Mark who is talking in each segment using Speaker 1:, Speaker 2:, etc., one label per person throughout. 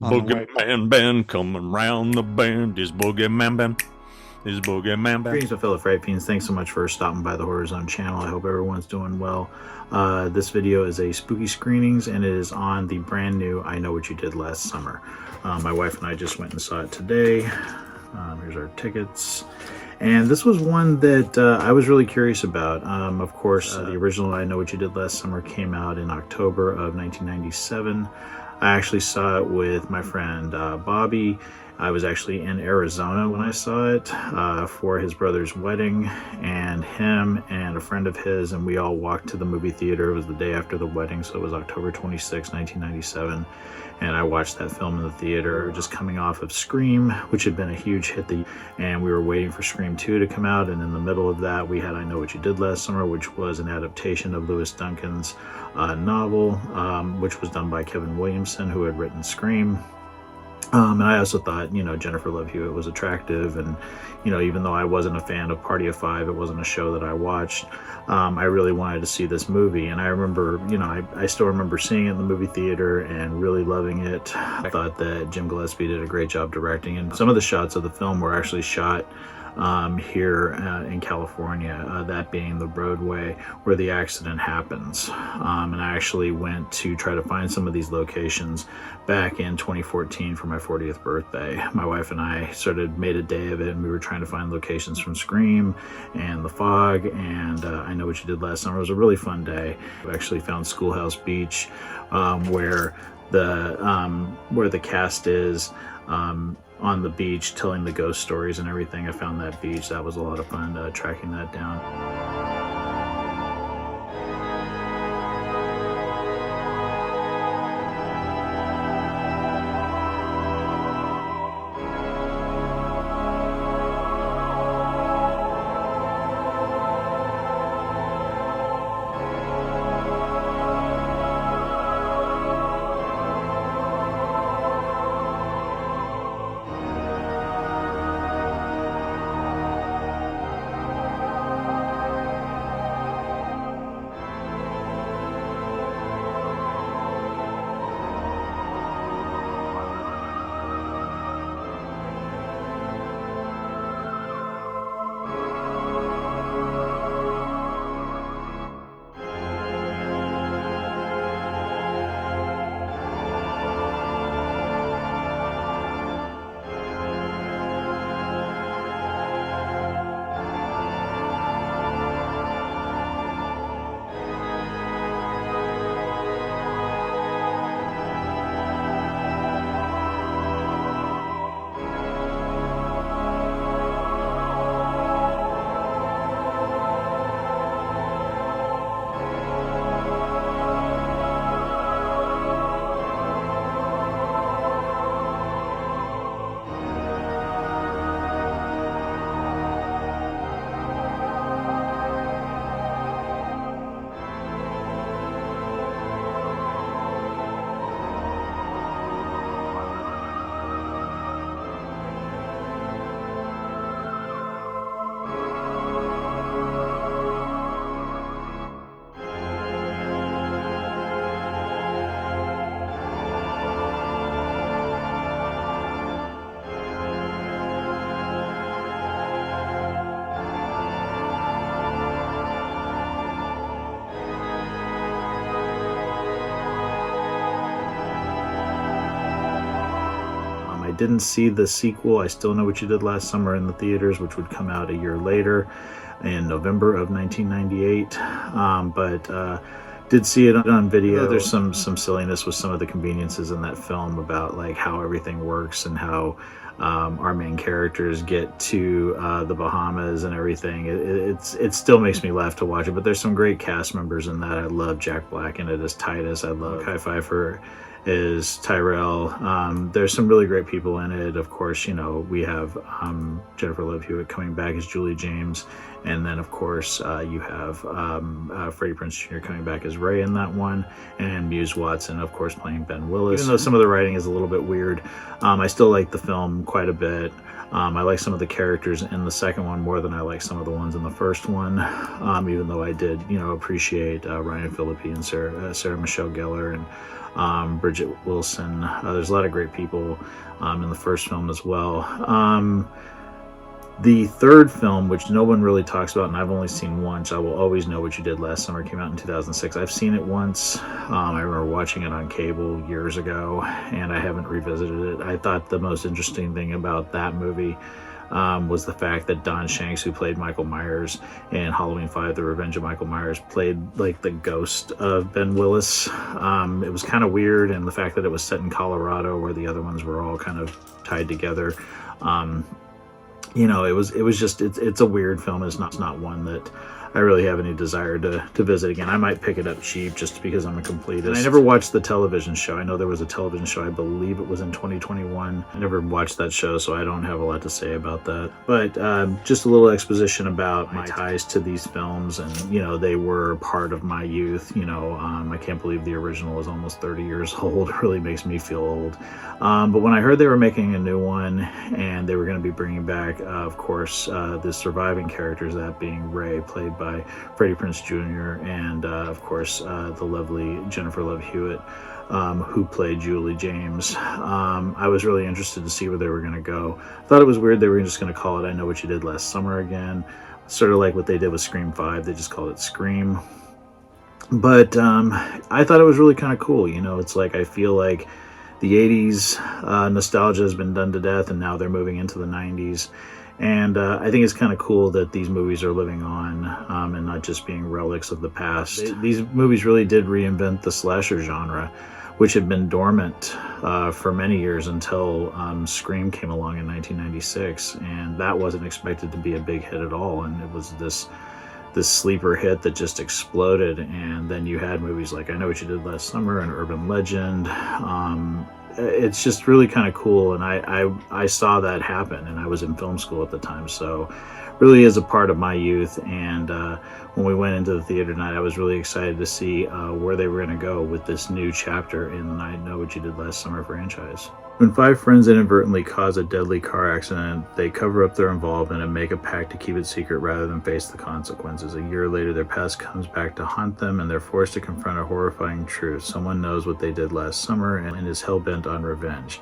Speaker 1: on the way.
Speaker 2: BoogeyMan band coming round the bend. Is BoogeyMan band? Is BoogeyMan band?
Speaker 1: Greetings, my fellow Fright Fiends. Thanks so much for stopping by the Horror Zone channel. I hope everyone's doing well. This video is a spooky screenings, and it is on the brand new I Know What You Did Last Summer. My wife and I just went and saw it today. Here's our tickets. And this was one that I was really curious about. Of course, the original I Know What You Did Last Summer came out in October of 1997. I actually saw it with my friend Bobby. I was actually in Arizona when I saw it for his brother's wedding, and him and a friend of his, and we all walked to the movie theater. It was the day after the wedding, so it was October 26, 1997, and I watched that film in the theater, just coming off of Scream, which had been a huge hit, and we were waiting for Scream 2 to come out, and in the middle of that, we had I Know What You Did Last Summer, which was an adaptation of Lewis Duncan's novel, which was done by Kevin Williamson, who had written Scream. And I also thought, Jennifer Love Hewitt was attractive, and, even though I wasn't a fan of Party of Five, it wasn't a show that I watched, I really wanted to see this movie. And I remember, I still remember seeing it in the movie theater and really loving it. I thought that Jim Gillespie did a great job directing, and some of the shots of the film were actually shot here in California, that being the roadway where the accident happens. And I actually went to try to find some of these locations back in 2014 for my 40th birthday. My wife and I made a day of it, and we were trying to find locations from Scream and The Fog and I Know What You Did Last Summer. It was a really fun day. We actually found Schoolhouse Beach, where the cast is, on the beach telling the ghost stories and everything. I found that beach. That was a lot of fun tracking that down. I didn't see the sequel, I Still Know What You Did Last Summer, in the theaters, which would come out a year later in November of 1998, but did see it on video. There's some silliness with some of the conveniences in that film about like how everything works and how our main characters get to the Bahamas and everything. It still makes me laugh to watch it, but there's some great cast members in that. I love Jack Black in it as Titus. I love Kai Pfeiffer is Tyrell. There's some really great people in it. Of course, we have Jennifer Love Hewitt coming back as Julie James, and then of course you have Freddie Prinze Jr. coming back as Ray in that one, and Muse Watson, of course, playing Ben Willis. Even though some of the writing is a little bit weird, I still like the film quite a bit. I like some of the characters in the second one more than I like some of the ones in the first one, even though I did, appreciate Ryan Phillippe and Sarah Michelle Gellar, and Bridget Wilson. There's a lot of great people in the first film as well. The third film, which no one really talks about, and I've only seen once, I Will Always Know What You Did Last Summer, came out in 2006. I've seen it once. I remember watching it on cable years ago, and I haven't revisited it. I thought the most interesting thing about that movie was the fact that Don Shanks, who played Michael Myers in Halloween 5, The Revenge of Michael Myers, played like the ghost of Ben Willis. It was kind of weird, and the fact that it was set in Colorado where the other ones were all kind of tied together. You know, it was just, it's a weird film. It's not one that I really have any desire to visit again. I might pick it up cheap just because I'm a completist. And I never watched the television show. I know there was a television show, I believe it was in 2021. I never watched that show, so I don't have a lot to say about that. But just a little exposition about my ties to these films, and, you know, they were part of my youth. You know, I can't believe the original is almost 30 years old. It really makes me feel old. But when I heard they were making a new one and they were going to be bringing back, of course, the surviving characters, that being Ray, played by Freddie Prinze Jr., and of course the lovely Jennifer Love Hewitt, who played Julie James. I was really interested to see where they were going to go. I thought it was weird they were just going to call it I Know What You Did Last Summer again, sort of like what they did with Scream 5. They just called it Scream. But I thought it was really kind of cool. You know, it's like, I feel like the 80s nostalgia has been done to death, and now they're moving into the 90s. And I think it's kind of cool that these movies are living on and not just being relics of the past. These movies really did reinvent the slasher genre, which had been dormant for many years until Scream came along in 1996. And that wasn't expected to be a big hit at all. And it was this sleeper hit that just exploded. And then you had movies like I Know What You Did Last Summer and Urban Legend. It's just really kind of cool, and I saw that happen, and I was in film school at the time, so really is a part of my youth. And when we went into the theater tonight, I was really excited to see where they were going to go with this new chapter in the I Know What You Did Last Summer franchise. When 5 friends inadvertently cause a deadly car accident, they cover up their involvement and make a pact to keep it secret rather than face the consequences. A year later, their past comes back to haunt them, and they're forced to confront a horrifying truth. Someone knows what they did last summer and is hell-bent on revenge.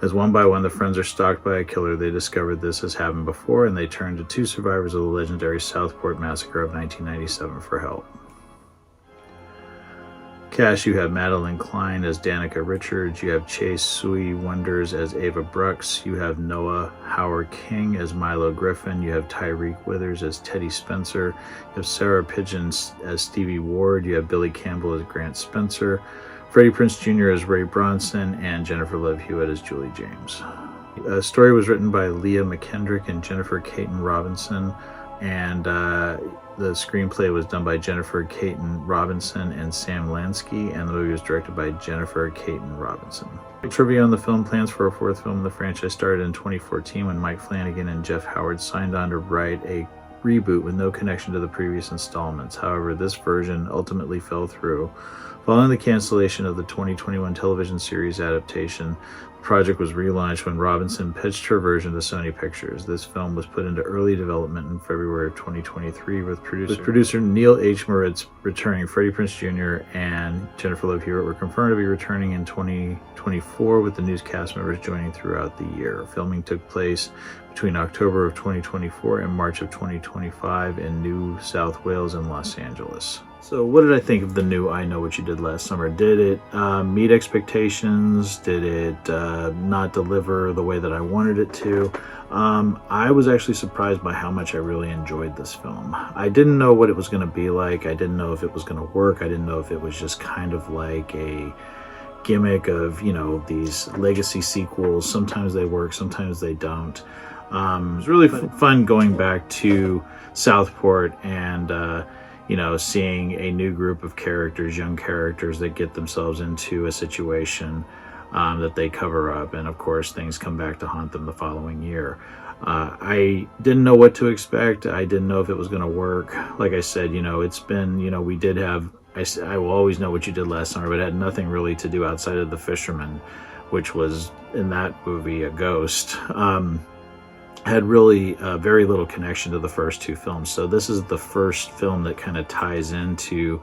Speaker 1: As one by one the friends are stalked by a killer, they discover this has happened before, and they turn to 2 survivors of the legendary Southport Massacre of 1997 for help. Cast, you have Madeline Klein as Danica Richards, you have Chase Sui Wonders as Ava Brooks, you have Noah Hauer-King as Milo Griffin, you have Tyreek Withers as Teddy Spencer, you have Sarah Pigeon as Stevie Ward, you have Billy Campbell as Grant Spencer, Freddie Prinze Jr. as Ray Bronson, and Jennifer Love Hewitt as Julie James. The story was written by Leah McKendrick and Jennifer Caton Robinson, and the screenplay was done by Jennifer Caton Robinson and Sam Lansky, and the movie was directed by Jennifer Caton Robinson. Trivia on the film: plans for a 4th film in the franchise started in 2014 when Mike Flanagan and Jeff Howard signed on to write a reboot with no connection to the previous installments. However, this version ultimately fell through. Following the cancellation of the 2021 television series adaptation, the project was relaunched when Robinson pitched her version to Sony Pictures. This film was put into early development in February of 2023 with producer Neil H. Moritz returning. Freddie Prinze Jr. and Jennifer Love Hewitt were confirmed to be returning in 2024, with the new cast members joining throughout the year. Filming took place between October of 2024 and March of 2025 in New South Wales and Los Angeles. So what did I think of the new I Know What You Did Last Summer? Did it meet expectations? Did it not deliver the way that I wanted it to? I was actually surprised by how much I really enjoyed this film. I didn't know what it was going to be like. I didn't know if it was going to work. I didn't know if it was just kind of like a gimmick of, you know, these legacy sequels. Sometimes they work, sometimes they don't. It was really fun going back to Southport and you know, seeing a new group of characters, young characters that get themselves into a situation that they cover up, and of course things come back to haunt them the following year. I didn't know what to expect. I didn't know if it was going to work. Like I said, you know, it's been, you know, we did have I Will Always Know What You Did Last Summer, but it had nothing really to do outside of The Fisherman, which was in that movie a ghost. Had really very little connection to the first 2 films. So this is the first film that kind of ties into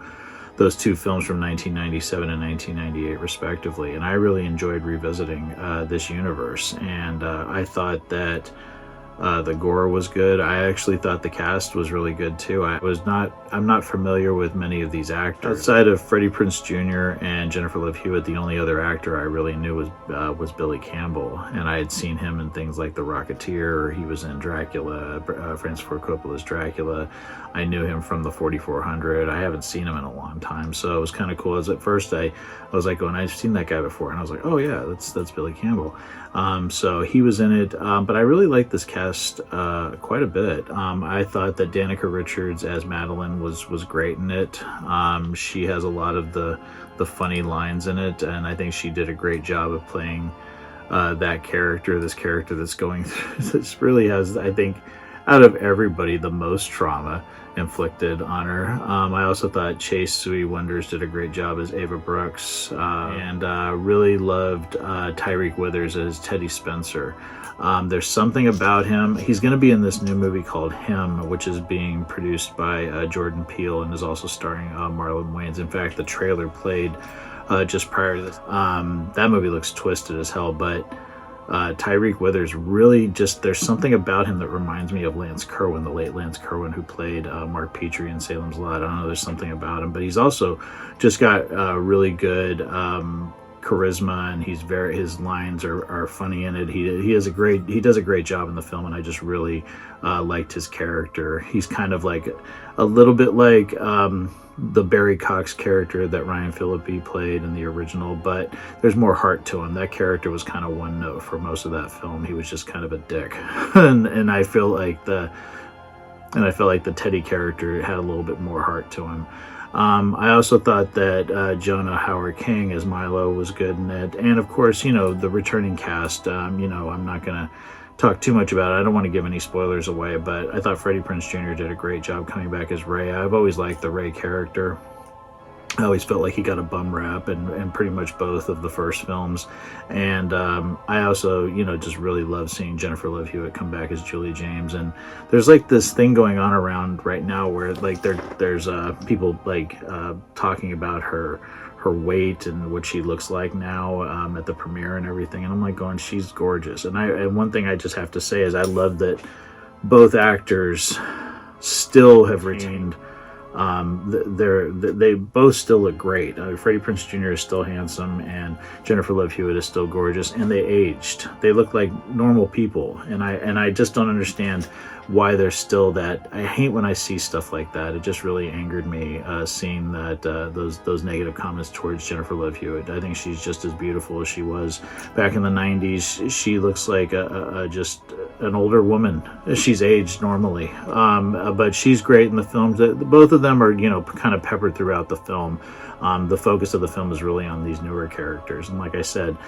Speaker 1: those two films from 1997 and 1998 respectively, and I really enjoyed revisiting this universe. And I thought that the gore was good. I actually thought the cast was really good too. I'm not familiar with many of these actors. Outside of Freddie Prinze Jr. and Jennifer Love Hewitt, the only other actor I really knew was Billy Campbell, and I had seen him in things like The Rocketeer. He was in Dracula, Francis Ford Coppola's Dracula. I knew him from the 4400. I haven't seen him in a long time, so it was kind of cool. As at first I was like, going, I've seen that guy before, and I was like, oh yeah, that's Billy Campbell. So he was in it, but I really liked this cast quite a bit. I thought that Danica Richards as Madeline was great in it. She has a lot of the funny lines in it, and I think she did a great job of playing this character that's going through. This really has, I think, out of everybody, the most trauma inflicted on her. I also thought Chase Sui Wonders did a great job as Ava Brooks, and really loved Tyreek Withers as Teddy Spencer. There's something about him. He's going to be in this new movie called Him, which is being produced by Jordan Peele and is also starring Marlon Wayans. In fact, the trailer played just prior to this. That movie looks twisted as hell, but Tyreek Withers really just, there's something about him that reminds me of Lance Kerwin, the late Lance Kerwin, who played Mark Petrie in Salem's Lot. I don't know, there's something about him, but he's also just got really good charisma, and his lines are funny in it. He does a great job in the film, and I just really liked his character. He's kind of like a little bit like the Barry Cox character that Ryan Phillippe played in the original, but there's more heart to him. That character was kind of one note for most of that film. He was just kind of a dick, and I feel like the Teddy character had a little bit more heart to him. I also thought that Jonah Hauer-King as Milo was good in it, and of course, the returning cast. I'm not gonna talk too much about it. I don't want to give any spoilers away, but I thought Freddie Prinze Jr. did a great job coming back as Ray. I've always liked the Ray character. I always felt like he got a bum rap in pretty much both of the first films. And I also, just really love seeing Jennifer Love Hewitt come back as Julie James. And there's like this thing going on around right now where like there's people like talking about her weight and what she looks like now at the premiere and everything, and I'm like going, she's gorgeous. And one thing I just have to say is I love that both actors still have retained they both still look great. Freddie Prinze Jr. is still handsome, and Jennifer Love Hewitt is still gorgeous, and they aged. They look like normal people, and I just don't understand why there's still that. I hate when I see stuff like that. It just really angered me seeing that those negative comments towards Jennifer Love Hewitt. I think she's just as beautiful as she was back in the 90s. She looks like just an older woman. She's aged normally, but she's great in the films. Both of them are kind of peppered throughout the film. The focus of the film is really on these newer characters, and like I said,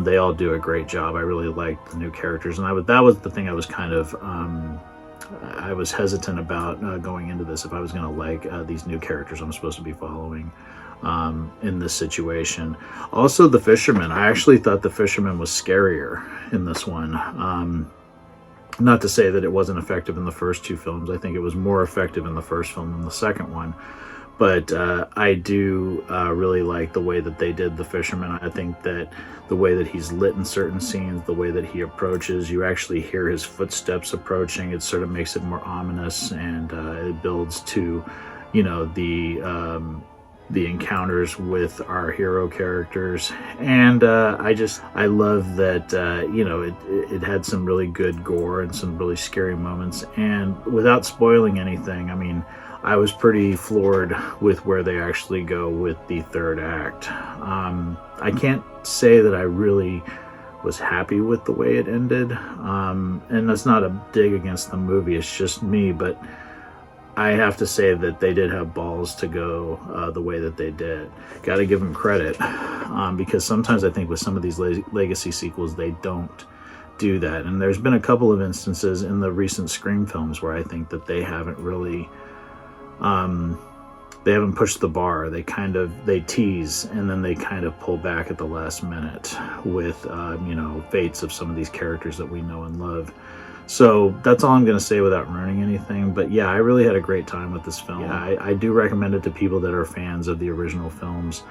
Speaker 1: they all do a great job. I really liked the new characters, and that was the thing I was kind of I was hesitant about going into this, if I was going to like these new characters I'm supposed to be following in this situation. Also, the fisherman. I actually thought the fisherman was scarier in this one. Not to say that it wasn't effective in the first two films. I think it was more effective in the first film than the second one. But I do really like the way that they did the fisherman. I think that the way that he's lit in certain scenes, the way that he approaches, you actually hear his footsteps approaching. It sort of makes it more ominous, and it builds to, the encounters with our hero characters. And I love that it had some really good gore and some really scary moments. And without spoiling anything, I mean, I was pretty floored with where they actually go with the third act. I can't say that I really was happy with the way it ended, and that's not a dig against the movie, it's just me, but I have to say that they did have balls to go the way that they did. Got to give them credit, because sometimes I think with some of these legacy sequels, they don't do that. And there's been a couple of instances in the recent Scream films where I think that they haven't really, they haven't pushed the bar. They tease, and then they kind of pull back at the last minute with, fates of some of these characters that we know and love. So that's all I'm going to say without ruining anything. But yeah, I really had a great time with this film. Yeah, I do recommend it to people that are fans of the original films.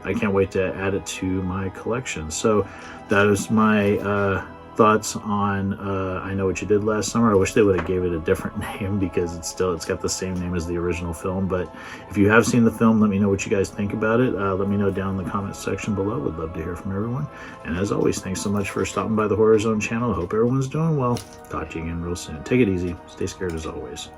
Speaker 1: I can't wait to add it to my collection. So that is my thoughts on I Know What You Did Last Summer. I wish they would have gave it a different name, because it's got the same name as the original film. But if you have seen the film, let me know what you guys think about it. Let me know down in the comment section below. Would love to hear from everyone. And as always, thanks so much for stopping by the Horror Zone channel. I hope everyone's doing well. Talk to you again real soon. Take it easy. Stay scared as always.